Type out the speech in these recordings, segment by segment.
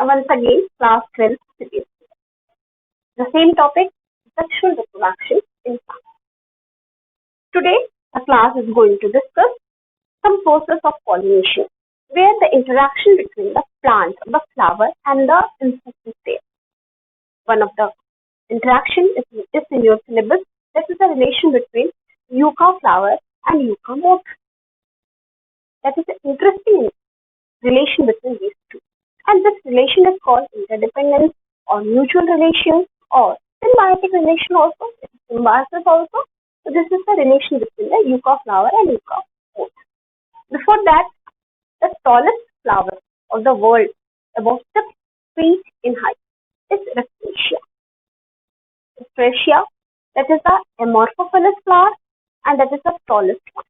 Once again, class 12 cities. The same topic, sexual reproduction in plants. Today, the class is going to discuss some process of pollination, where the interaction between the plant, the flower, and the insect is there. One of the interaction is in your syllabus. That is the relation between yucca flower and yucca moth. That is an interesting relation between these two. And this relation is called interdependence or mutual relation or symbiotic relation also. It is symbiosis also. So this is the relation between the yucca flower and yucca moth. Before that, the tallest flower of the world, about 6 feet in height, is Rafflesia. Rafflesia, that is the amorphophilous flower and that is the tallest one.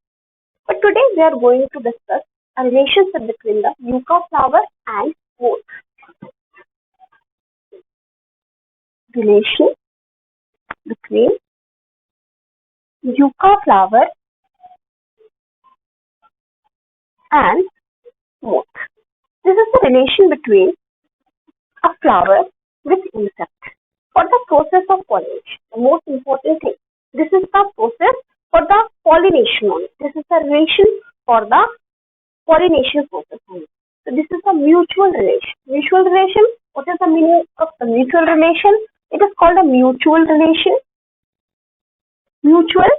But today we are going to discuss a relationship between the yucca flower and moth. Relation between yucca flower and moth. This is the relation between a flower with insect for the process of pollination. The most important thing. This is the process for the pollination only. This is the relation for the pollination process only. So this is a mutual relation. Mutual relation. What is the meaning of the mutual relation? It is called a mutual relation. Mutual.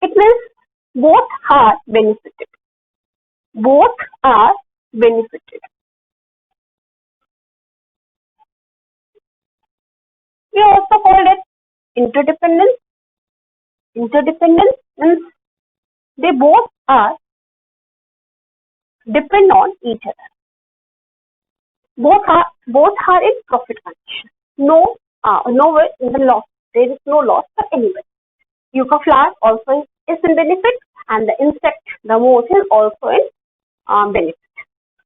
It means both are benefited. Both are benefited. We also called it interdependence. Interdependence means they both are depend on each other. Both are in profit condition. Nowhere in the loss. There is no loss for anybody. Yucca flower also is in benefit, and the insect, the moth, is also in benefit.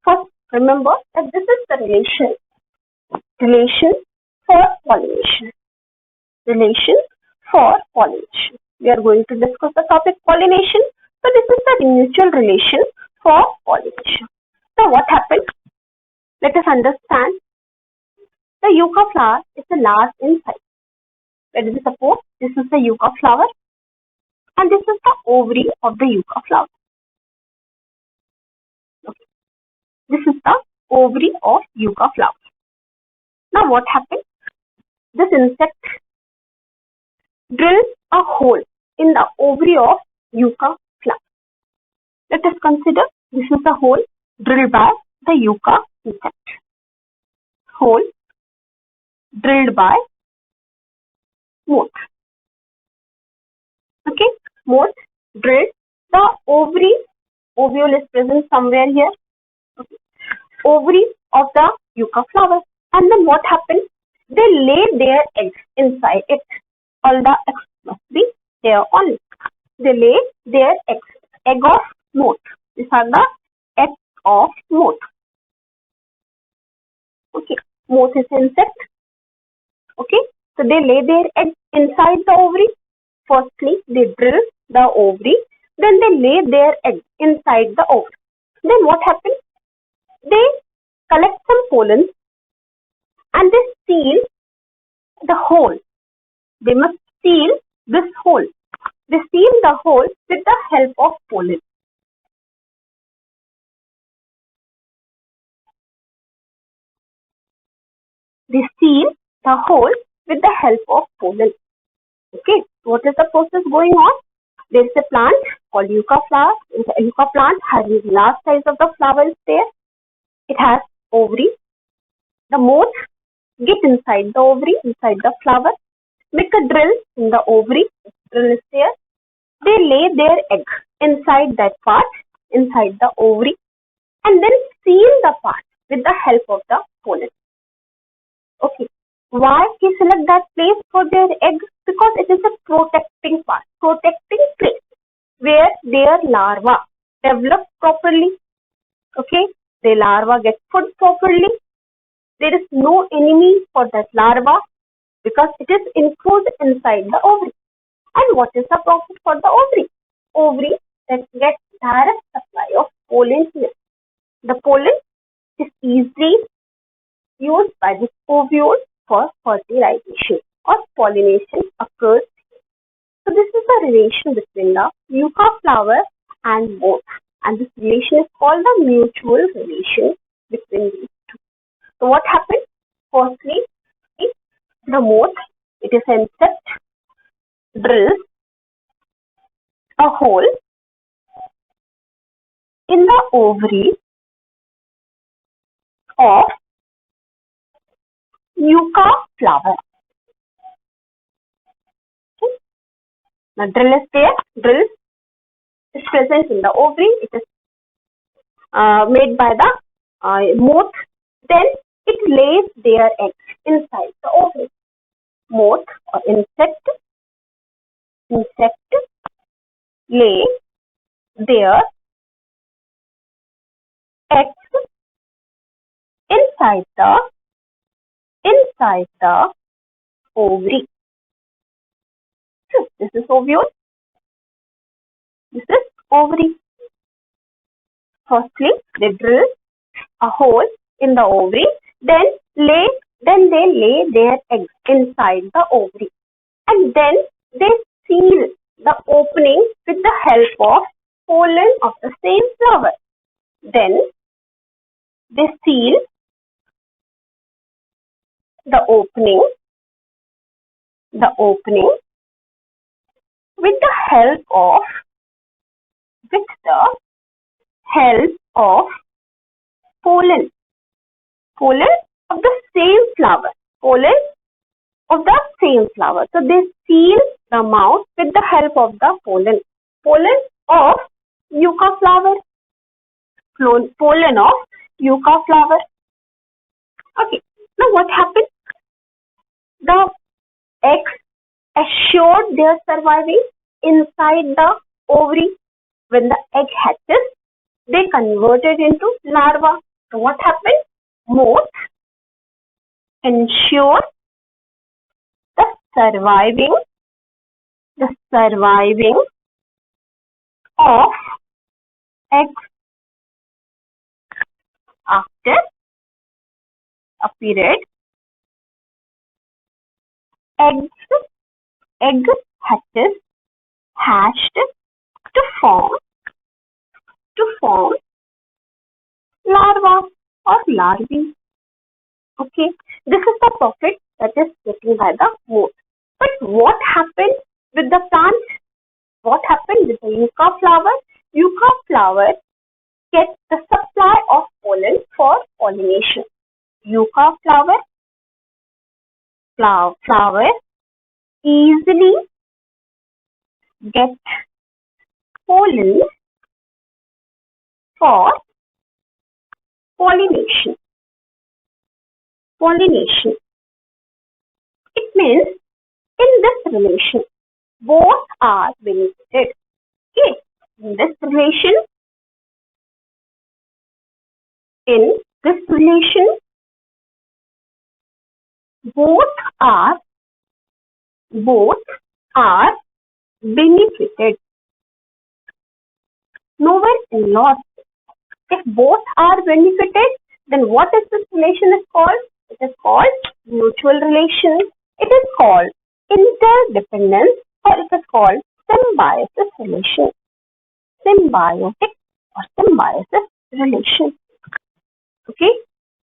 First, remember that this is the relation for pollination. Relation for pollination. We are going to discuss the topic pollination. So this is the mutual relation for pollination. So what happens? Let us understand. The yucca flower is the last in size. Let us suppose this is the yucca flower and this is the ovary of the yucca flower. Okay. This is the ovary of yucca flower. Now what happens? This insect drills a hole in the ovary of yucca flower. Let us consider this is the hole drilled by the yucca insect. Hole drilled by moth. Okay, moth drilled the ovary. Ovule is present somewhere here. Okay. Ovary of the yucca flower. And then what happens? They lay their eggs inside it. All the eggs must be there only. They lay their eggs. Egg of moth. These are the eggs of moth. Okay. Moth is insect. Okay. So they lay their eggs inside the ovary. Firstly, they drill the ovary. Then they lay their eggs inside the ovary. Then what happens? They collect some pollen and they seal the hole. They must seal this hole. They seal the hole with the help of pollen. They seal the hole with the help of pollen. Okay, what is the process going on? There is a plant called yucca flower. The yucca plant has the large size of the flowers there. It has ovary. The moth get inside the ovary, inside the flower, make a drill in the ovary. The drill is there. They lay their egg inside that part, inside the ovary, and then seal the part with the help of the pollen. Okay. Why they select that place for their egg? Because it is a protecting part, protecting place where their larva develop properly. Okay, their larva get food properly. There is no enemy for that larva because it is enclosed inside the ovary. And what is the profit for the ovary? Ovary that gets direct supply of pollen here. The pollen is easily used by this ovule for fertilization or pollination occurs. So this is the relation between the yucca flower and moth, and this relation is called the mutual relation between these two. So what happens? Firstly, the moth, it is insect, drills a hole in the ovary of yucca flower. Okay. Now drill is there, drill is present in the ovary, it is made by the moth, then it lays their eggs inside the ovary. Moth or insect lay their eggs inside the ovary. So this is ovule, this is ovary. Firstly, they drill a hole in the ovary, then they lay their eggs inside the ovary, and then they seal the opening with the help of pollen of the same flower. Then they seal the opening with the help of pollen of the same flower. So they seal the mouth with the help of the pollen of yucca flower. Okay. Now what happens? The eggs assured their surviving inside the ovary. When the egg hatches, they converted into larva. So what happened? Moth ensure the surviving of eggs. After a period, egg hatched to form larva or larvae. Okay, this is the profit that is taken by the moth. But what happened with the plant? What happened with the yucca flower? Yucca flower gets the supply of pollen for pollination. Yucca flower easily get pollen for pollination. It means in this relation, both are benefited. Okay. In this relation, both are benefited. Nowhere in loss. If both are benefited, then what is this relation is called? It is called mutual relation. It is called interdependence, or it is called symbiosis relation. Symbiotic or symbiosis relation. Okay.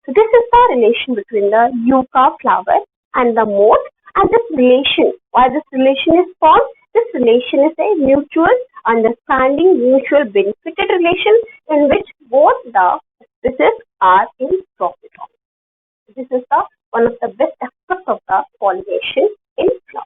So this is the relation between the yucca flower and the moth. And this relation, why this relation is formed? This relation is a mutual understanding, mutual benefited relation in which both the species are in profit. This is one of the best aspects of the pollination in flower.